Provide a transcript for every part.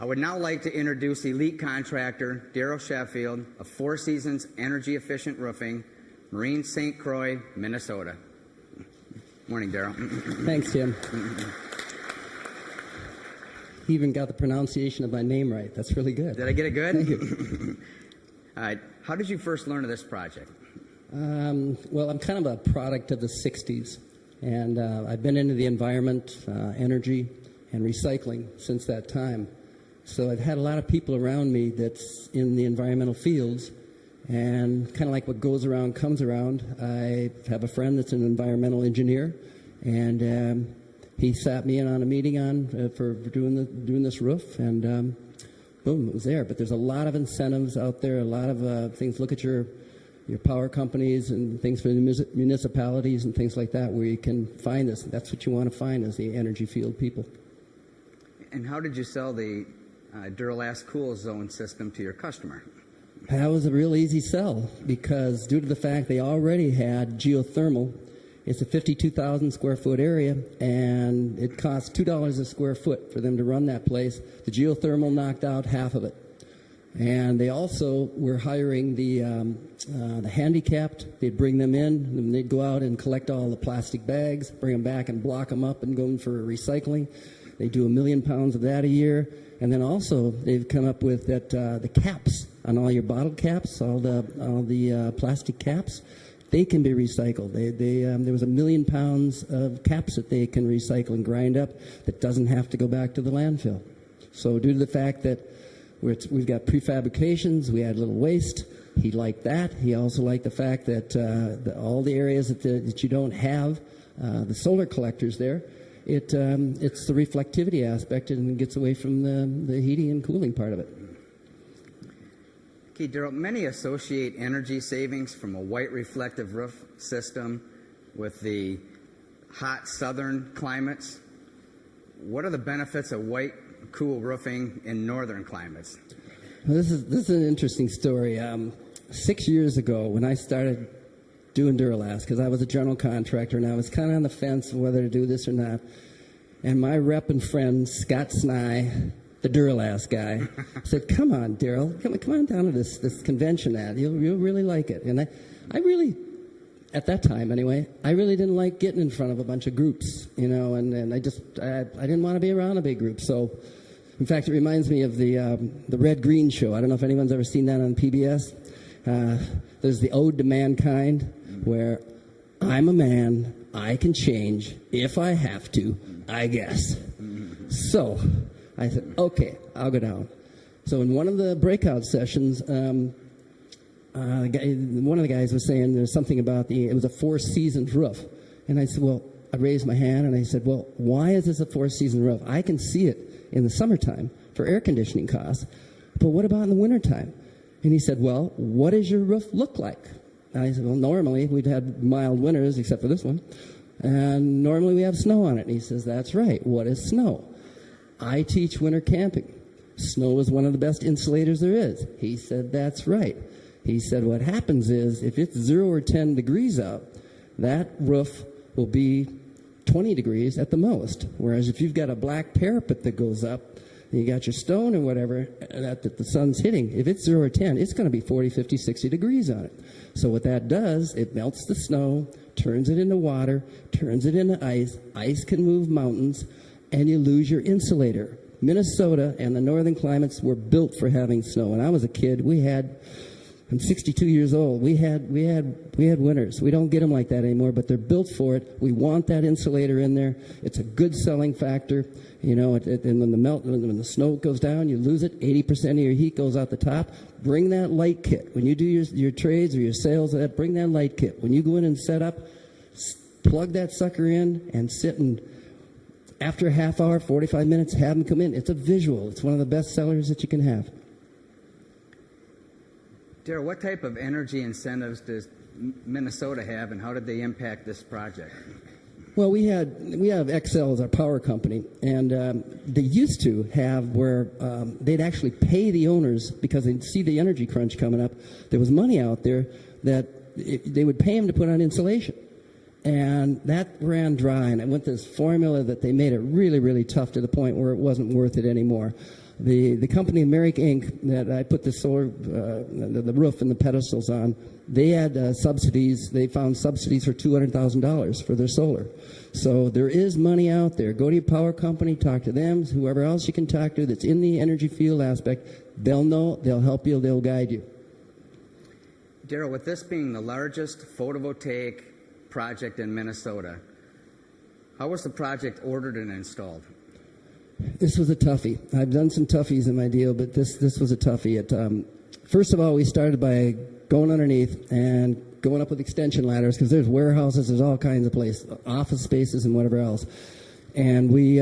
I would now like to introduce elite contractor Darrell Schaapveld of Four Seasons Energy Efficient Roofing, Marine St. Croix, Minnesota. Morning, Darrell. Thanks, Tim. He even got the pronunciation of my name right. That's really good. Did I get it good? Thank you. All right. How did you first learn of this project? Well, I'm kind of a product of the 60s, and I've been into the environment, energy, and recycling since that time. So I've had a lot of people around me that's in the environmental fields, and kind of like what goes around comes around. I have a friend that's an environmental engineer, and he sat me in on a meeting for doing this roof, and boom, it was there. But there's a lot of incentives out there, a lot of things. Look at your power companies and things for the municipalities and things like that where you can find this. That's what you want to find is the energy field people. And how did you sell the Duro-Last Cool Zone system to your customer? That was a real easy sell because due to the fact they already had geothermal, it's a 52,000 square foot area, and it costs $2 a square foot for them to run that place. The geothermal knocked out half of it. And they also were hiring the handicapped. They'd bring them in, and they'd go out and collect all the plastic bags, bring them back and block them up and go in for recycling. They do 1 million pounds of that a year. And then also they've come up with that the caps on all your bottle caps, all the plastic caps. They can be recycled. There was 1 million pounds of caps that they can recycle and grind up that doesn't have to go back to the landfill. So due to the fact that we've got prefabrications, we had little waste, he liked that. He also liked the fact that all the areas that you don't have the solar collectors there, it's the reflectivity aspect and gets away from the heating and cooling part of it. Okay, Darrell, many associate energy savings from a white reflective roof system with the hot southern climates. What are the benefits of white cool roofing in northern climates? Well, this is an interesting story. 6 years ago when I started doing Duro-Last, because I was a general contractor and I was kind of on the fence of whether to do this or not, and my rep and friend Scott Snye, the Duro-Last guy, said, "Come on, Darrell, come on down to this convention you'll really like it." And I really, at that time anyway, I really didn't like getting in front of a bunch of groups, and I didn't want to be around a big group. So, in fact, it reminds me of the Red Green Show. I don't know if anyone's ever seen that on PBS. There's the Ode to Mankind, where I'm a man, I can change if I have to, I guess. So I said, okay, I'll go down. So in one of the breakout sessions, one of the guys was saying there's something about it was a four-seasons roof. And I said, well, I raised my hand and I said, well, why is this a four-season roof? I can see it in the summertime for air conditioning costs, but what about in the wintertime? And he said, well, what does your roof look like? And I said, well, normally we'd had mild winters except for this one, and normally we have snow on it. And he says, that's right. What is snow? I teach winter camping. Snow is one of the best insulators there is. He said, that's right. He said, what happens is if it's 0 or 10 degrees out, that roof will be 20 degrees at the most. Whereas if you've got a black parapet that goes up, and you got your stone or whatever that the sun's hitting, if it's 0 or 10, it's going to be 40, 50, 60 degrees on it. So what that does, it melts the snow, turns it into water, turns it into ice. Ice can move mountains, and you lose your insulator. Minnesota and the northern climates were built for having snow. When I was a kid, I'm 62 years old. We had winters. We don't get them like that anymore, but they're built for it. We want that insulator in there. It's a good selling factor, and when the snow goes down, you lose it. 80% of your heat goes out the top. Bring that light kit when you do your trades or your sales. Bring that light kit when you go in and set up. Plug that sucker in and sit and. After a half hour, 45 minutes, have them come in. It's a visual. It's one of the best sellers that you can have. Darrell, what type of energy incentives does Minnesota have, and how did they impact this project? Well, we have Excel as our power company, and they used to have where they'd actually pay the owners because they'd see the energy crunch coming up. There was money out there that they would pay them to put on insulation. And that ran dry, and it went this formula that they made it really, really tough to the point where it wasn't worth it anymore. The company Merrick Inc. that I put the solar, the roof and the pedestals on, they had subsidies. They found subsidies for $200,000 for their solar. So there is money out there. Go to your power company, talk to them, whoever else you can talk to that's in the energy field aspect. They'll know, they'll help you, they'll guide you. Darrell, with this being the largest photovoltaic project in Minnesota, how was the project ordered and installed? This was a toughie. I've done some toughies in my deal, but this was a toughie. First of all, we started by going underneath and going up with extension ladders, because there's warehouses, there's all kinds of places, office spaces and whatever else. And we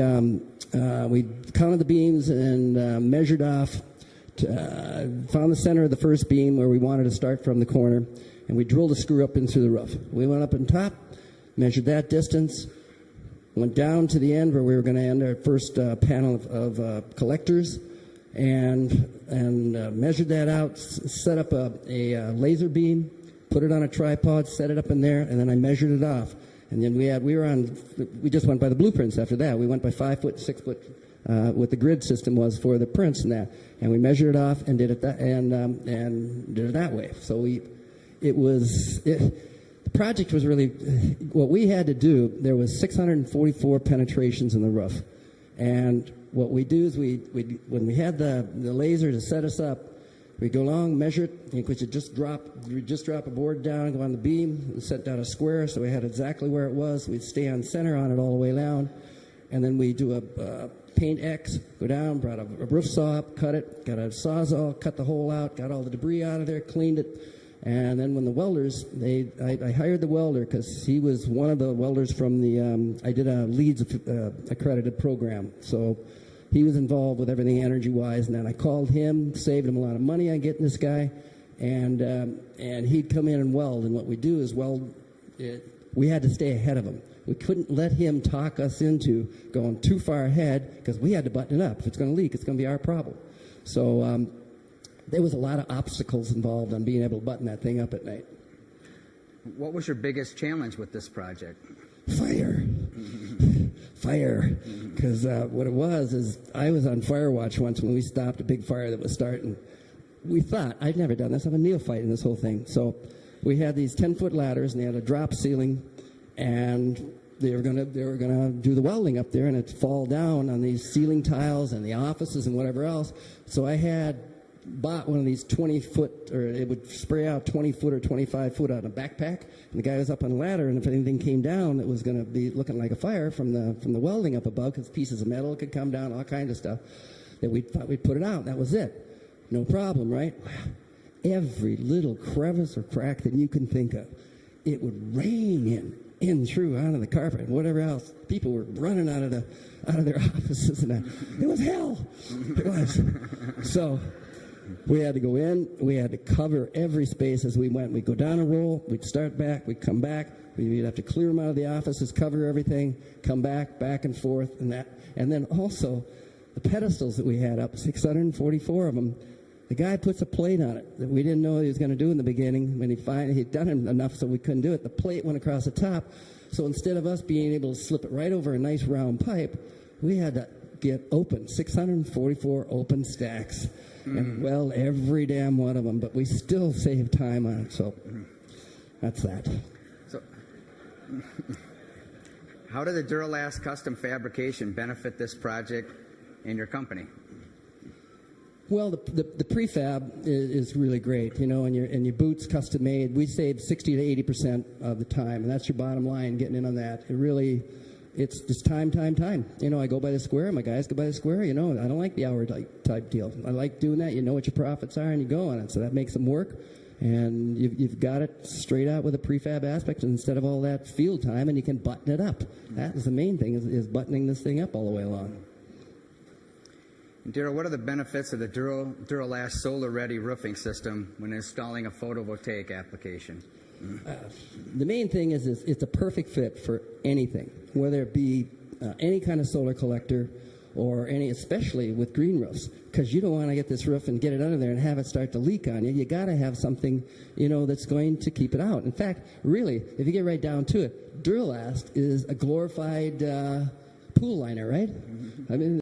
counted the beams and measured off, found the center of the first beam where we wanted to start from the corner, and we drilled a screw up in through the roof. We went up on top, measured that distance, went down to the end where we were going to end our first panel of collectors, and measured that out, set up a laser beam, put it on a tripod, set it up in there, and then I measured it off. And then we just went by the blueprints after that. We went by 5 foot, 6 foot, what the grid system was for the prints and that. And we measured it off and did it and did it that way. So the project was really, what we had to do, there was 644 penetrations in the roof. And what we do is when we had the laser to set us up, we go along, measure it, and we just drop a board down, go on the beam, and set down a square, so we had exactly where it was. We'd stay on center on it all the way down, and then we do a paint X, go down, brought a roof saw up, cut it, got a sawzall, cut the hole out, got all the debris out of there, cleaned it, and then when the welders, I hired the welder because he was one of the welders from I did a LEEDS accredited program, so he was involved with everything energy-wise, and then I called him, saved him a lot of money on getting this guy, and he'd come in and weld. And what we do is weld. We had to stay ahead of him. We couldn't let him talk us into going too far ahead because we had to button it up. If it's going to leak, it's going to be our problem. So there was a lot of obstacles involved on being able to button that thing up at night. What was your biggest challenge with this project? Fire. Fire. Because what it was is I was on fire watch once when we stopped a big fire that was starting. We thought, I'd never done this. I'm a neophyte in this whole thing. So we had these 10-foot ladders, and they had a drop ceiling, and they were gonna do the welding up there, and it'd fall down on these ceiling tiles and the offices and whatever else. So I had bought one of these 20-foot, or it would spray out 20-foot or 25-foot on a backpack, and the guy was up on a ladder, and if anything came down, it was going to be looking like a fire from the welding up above, because pieces of metal could come down, all kinds of stuff, that we thought we'd put it out. That was it. No problem, right? Every little crevice or crack that you can think of, it would rain in through onto the carpet and whatever else. People were running out of their offices, and it was hell. It was. So we had to go in. We had to cover every space as we went. We'd go down a roll. We'd start back. We'd come back. We'd have to clear them out of the offices, cover everything, come back and forth, and that. And then also the pedestals that we had up, 644 of them. The guy puts a plate on it that we didn't know he was going to do in the beginning. When he'd done it enough so we couldn't do it, the plate went across the top. So instead of us being able to slip it right over a nice round pipe, we had to get open, 644 open stacks. And weld every damn one of them, but we still saved time on it, so that's that. So, how did the Duro-Last custom fabrication benefit this project and your company? Well, the prefab is really great, and your boots custom made. We save 60 to 80% of the time, and that's your bottom line. Getting in on that, it's just time. I go by the square. My guys go by the square. I don't like the hour type deal. I like doing that. You know what your profits are, and you go on it. So that makes them work. And you've got it straight out with a prefab aspect instead of all that field time, and you can button it up. That is the main thing, is buttoning this thing up all the way along. Darrell, what are the benefits of the Duro-Last solar-ready roofing system when installing a photovoltaic application? The main thing is it's a perfect fit for anything, whether it be any kind of solar collector or especially with green roofs, because you don't want to get this roof and get it under there and have it start to leak on you. You got to have something, that's going to keep it out. In fact, really, if you get right down to it, Duro-Last is a glorified pool liner, right? I mean.